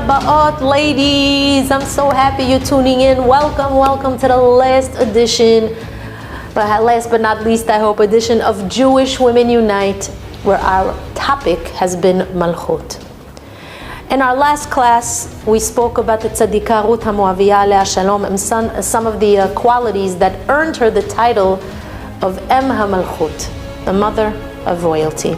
הבאות, ladies. I'm so happy you're tuning in. Welcome to the last edition, but last but not least, I hope, edition of Jewish Women Unite, where our topic has been Malchut. In our last class, we spoke about the Tzadikah Ruth HaMoaviyah Alea Shalom and some of the qualities that earned her the title of Em HaMalchut, the mother of royalty.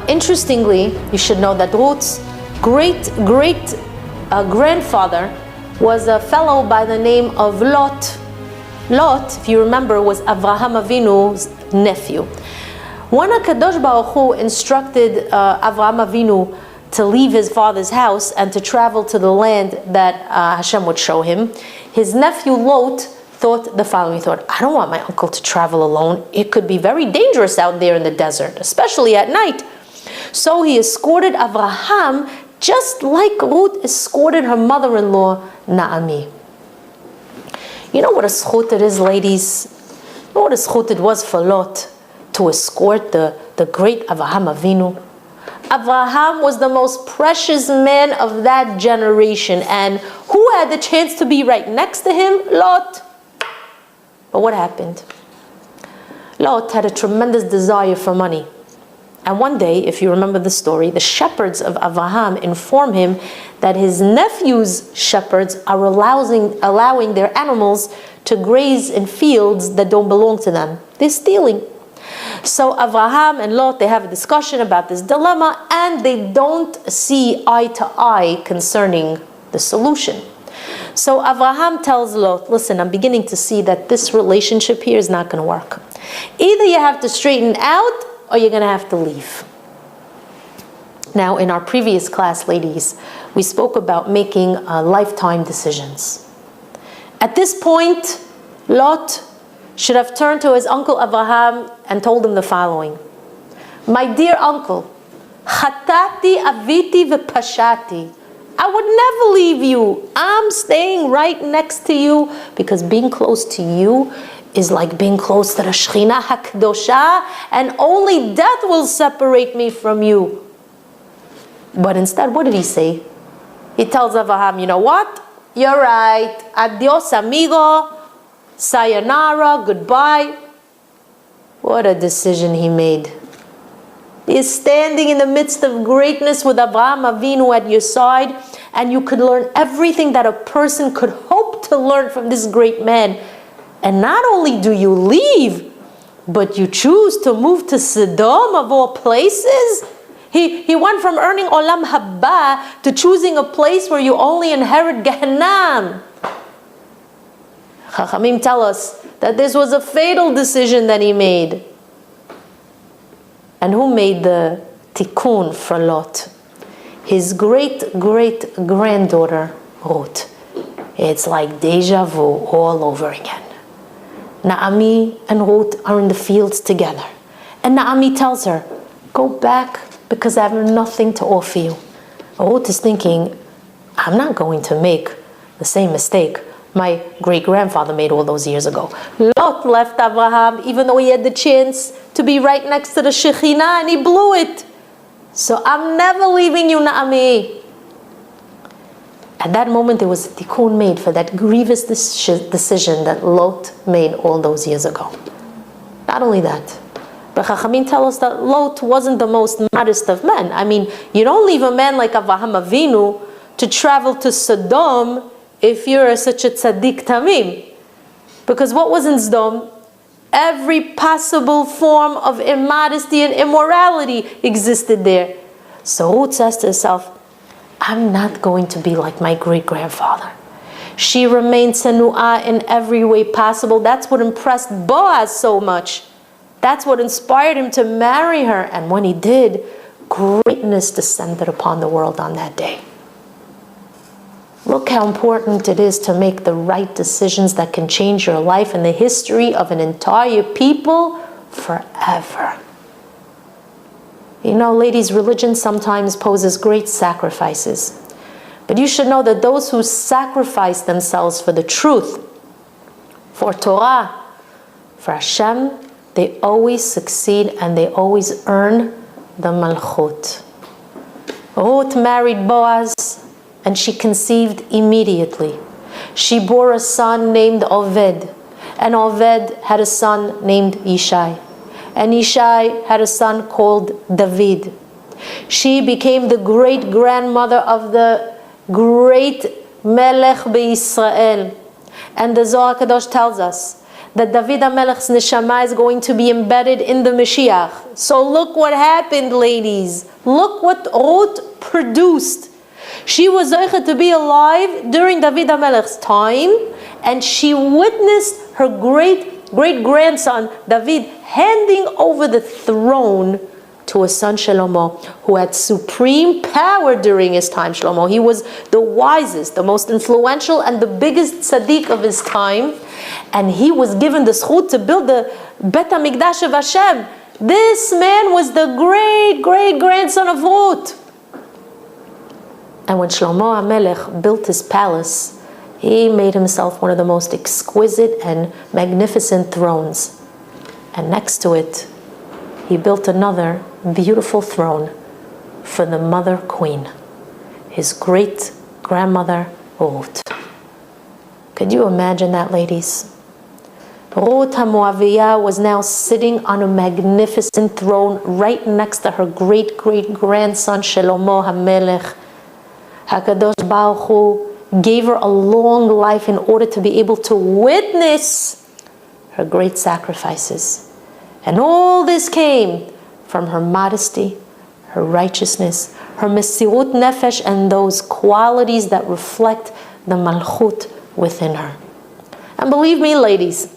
Interestingly, you should know that Ruth's great grandfather was a fellow by the name of Lot. Lot, if you remember, was Avraham Avinu's nephew. When HaKadosh Baruch Hu instructed Avraham Avinu to leave his father's house and to travel to the land that Hashem would show him, his nephew Lot thought the following thought: I don't want my uncle to travel alone. It could be very dangerous out there in the desert, especially at night. So he escorted Avraham just like Ruth escorted her mother-in-law Naomi. You know what a zchut it is, ladies? You know what a zchut it was for Lot to escort the great Avraham Avinu? Avraham was the most precious man of that generation, and who had the chance to be right next to him? Lot. But what happened? Lot had a tremendous desire for money. And one day, if you remember the story, the shepherds of Avraham inform him that his nephew's shepherds are allowing their animals to graze in fields that don't belong to them. They're stealing. So Avraham and Lot, they have a discussion about this dilemma, and they don't see eye to eye concerning the solution. So Avraham tells Lot, listen, I'm beginning to see that this relationship here is not going to work. Either you have to straighten out, or you're going to have to leave. Now, in our previous class, ladies, we spoke about making lifetime decisions. At this point, Lot should have turned to his uncle Avraham and told him the following: my dear uncle, chatati aviti v'pashati, I would never leave you. I'm staying right next to you, because being close to you is like being close to the Shekhinah HaKdosha, and only death will separate me from you. But instead, what did he say? He tells Avraham, you know what? You're right. Adios, amigo. Sayonara. Goodbye. What a decision he made. He is standing in the midst of greatness with Avraham Avinu at your side, and you could learn everything that a person could hope to learn from this great man. And not only do you leave, but you choose to move to Sodom of all places. He went from earning Olam Haba to choosing a place where you only inherit Gehenna. Chachamim tell us that this was a fatal decision that he made. And who made the tikkun for Lot? His great-great-granddaughter, Ruth. It's like deja vu all over again. Naomi and Ruth are in the fields together. And Naomi tells her, go back, because I have nothing to offer you. Ruth is thinking, I'm not going to make the same mistake my great-grandfather made all those years ago. Lot left Avraham, even though he had the chance to be right next to the Shekhinah, and he blew it. So I'm never leaving you, Naomi. At that moment, there was a tikkun made for that grievous decision that Lot made all those years ago. Not only that, but Chachamim tell us that Lot wasn't the most modest of men. I mean, you don't leave a man like Avraham Avinu to travel to Sodom if you're such a tzaddik tamim. Because what was in Sodom? Every possible form of immodesty and immorality existed there. So Ruth says to herself, I'm not going to be like my great-grandfather. She remained tzenu'ah in every way possible. That's what impressed Boaz so much. That's what inspired him to marry her. And when he did, greatness descended upon the world on that day. Look how important it is to make the right decisions that can change your life and the history of an entire people forever. You know, ladies, religion sometimes poses great sacrifices. But you should know that those who sacrifice themselves for the truth, for Torah, for Hashem, they always succeed and they always earn the Malchut. Ruth married Boaz, and she conceived immediately. She bore a son named Oved, and Oved had a son named Ishai, and Ishai had a son called David. She became the great-grandmother of the great Melech B'Yisrael. And the Zohar Kadosh tells us that David HaMelech's neshama is going to be embedded in the Mashiach. So look what happened, ladies. Look what Ruth produced. She was zocheh to be alive during David HaMelech's time, and she witnessed her great-grandson David handing over the throne to his son Shlomo, who had supreme power during his time. Shlomo, he was the wisest, the most influential, and the biggest tzaddik of his time, and he was given the zchut to build the Bet HaMikdash of Hashem. This man was the great-grandson of Ruth. And when Shlomo HaMelech built his palace, he made himself one of the most exquisite and magnificent thrones. And next to it, he built another beautiful throne for the mother queen, his great-grandmother Ruth. Could you imagine that, ladies? Ruth HaMoaviyah was now sitting on a magnificent throne right next to her great-great-grandson Shlomo HaMelech. HaKadosh Baruch Hu gave her a long life in order to be able to witness her great sacrifices. And all this came from her modesty, her righteousness, her mesirut nefesh, and those qualities that reflect the Malchut within her. And believe me, ladies,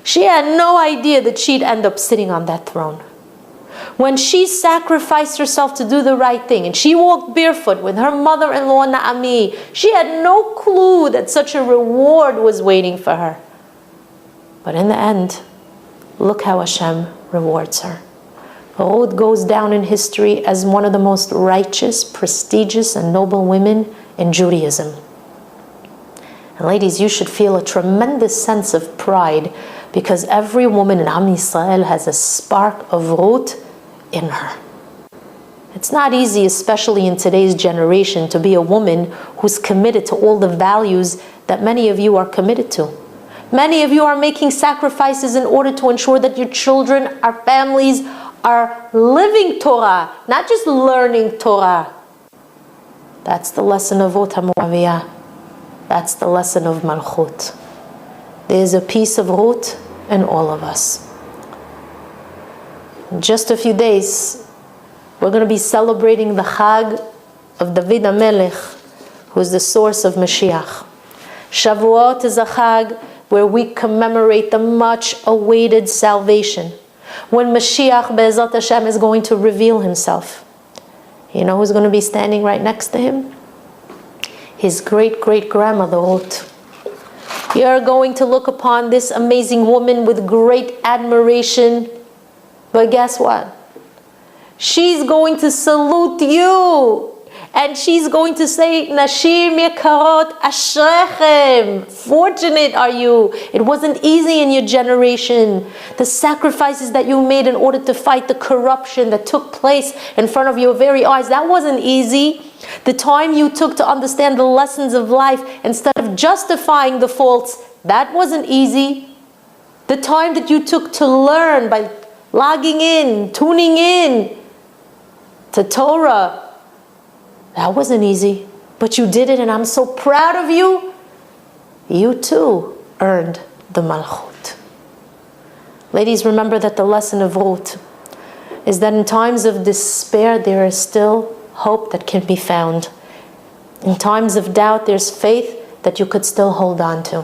she had no idea that she'd end up sitting on that throne. When she sacrificed herself to do the right thing, and she walked barefoot with her mother-in-law Naomi, she had no clue that such a reward was waiting for her. But in the end, look how Hashem rewards her. Ruth goes down in history as one of the most righteous, prestigious, and noble women in Judaism. And ladies, you should feel a tremendous sense of pride, because every woman in Am Yisrael has a spark of Ruth in her. It's not easy, especially in today's generation, to be a woman who's committed to all the values that many of you are committed to. Many of you are making sacrifices in order to ensure that your children, our families, are living Torah, not just learning Torah. That's the lesson of Ruth HaMoaviyah. That's the lesson of Malchut. There's a piece of Ruth in all of us. In just a few days, we're going to be celebrating the Chag of David HaMelech, who is the source of Mashiach. Shavuot is a Chag where we commemorate the much-awaited salvation, when Mashiach Be'ezat Hashem is going to reveal himself. You know who's going to be standing right next to him? His great-great-grandmother Ruth. You're going to look upon this amazing woman with great admiration, but guess what? She's going to salute you. And she's going to say, Nashim Yekarot Ashrechem. Fortunate are you. It wasn't easy in your generation. The sacrifices that you made in order to fight the corruption that took place in front of your very eyes, that wasn't easy. The time you took to understand the lessons of life instead of justifying the faults, that wasn't easy. The time that you took to learn by logging in, tuning in to Torah, that wasn't easy, but you did it, and I'm so proud of you. You too earned the Malchut. Ladies, remember that the lesson of Ruth is that in times of despair, there is still hope that can be found. In times of doubt, there's faith that you could still hold on to.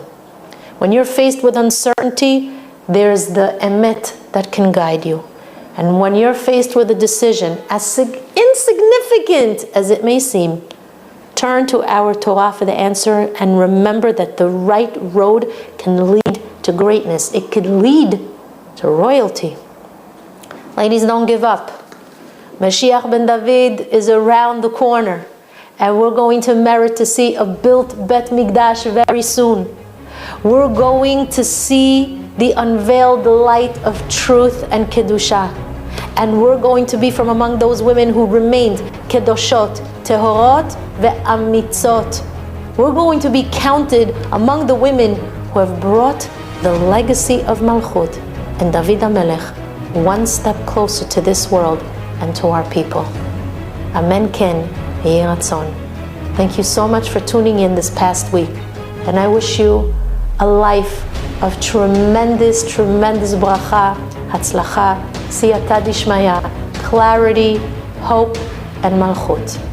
When you're faced with uncertainty, there's the emet that can guide you. And when you're faced with a decision, as insignificant as it may seem, turn to our Torah for the answer, and remember that the right road can lead to greatness. It could lead to royalty. Ladies, don't give up. Mashiach ben David is around the corner, and we're going to merit to see a built Bet Mikdash very soon. We're going to see the unveiled light of truth and Kedusha. And we're going to be from among those women who remained kedoshot, tehorot, ve'amitzot. We're going to be counted among the women who have brought the legacy of Malchut and David HaMelech one step closer to this world and to our people. Amen ken, yehi ratzon. Thank you so much for tuning in this past week. And I wish you a life of tremendous bracha, hatzlacha, siyata dishmaya, clarity, hope, and malchut.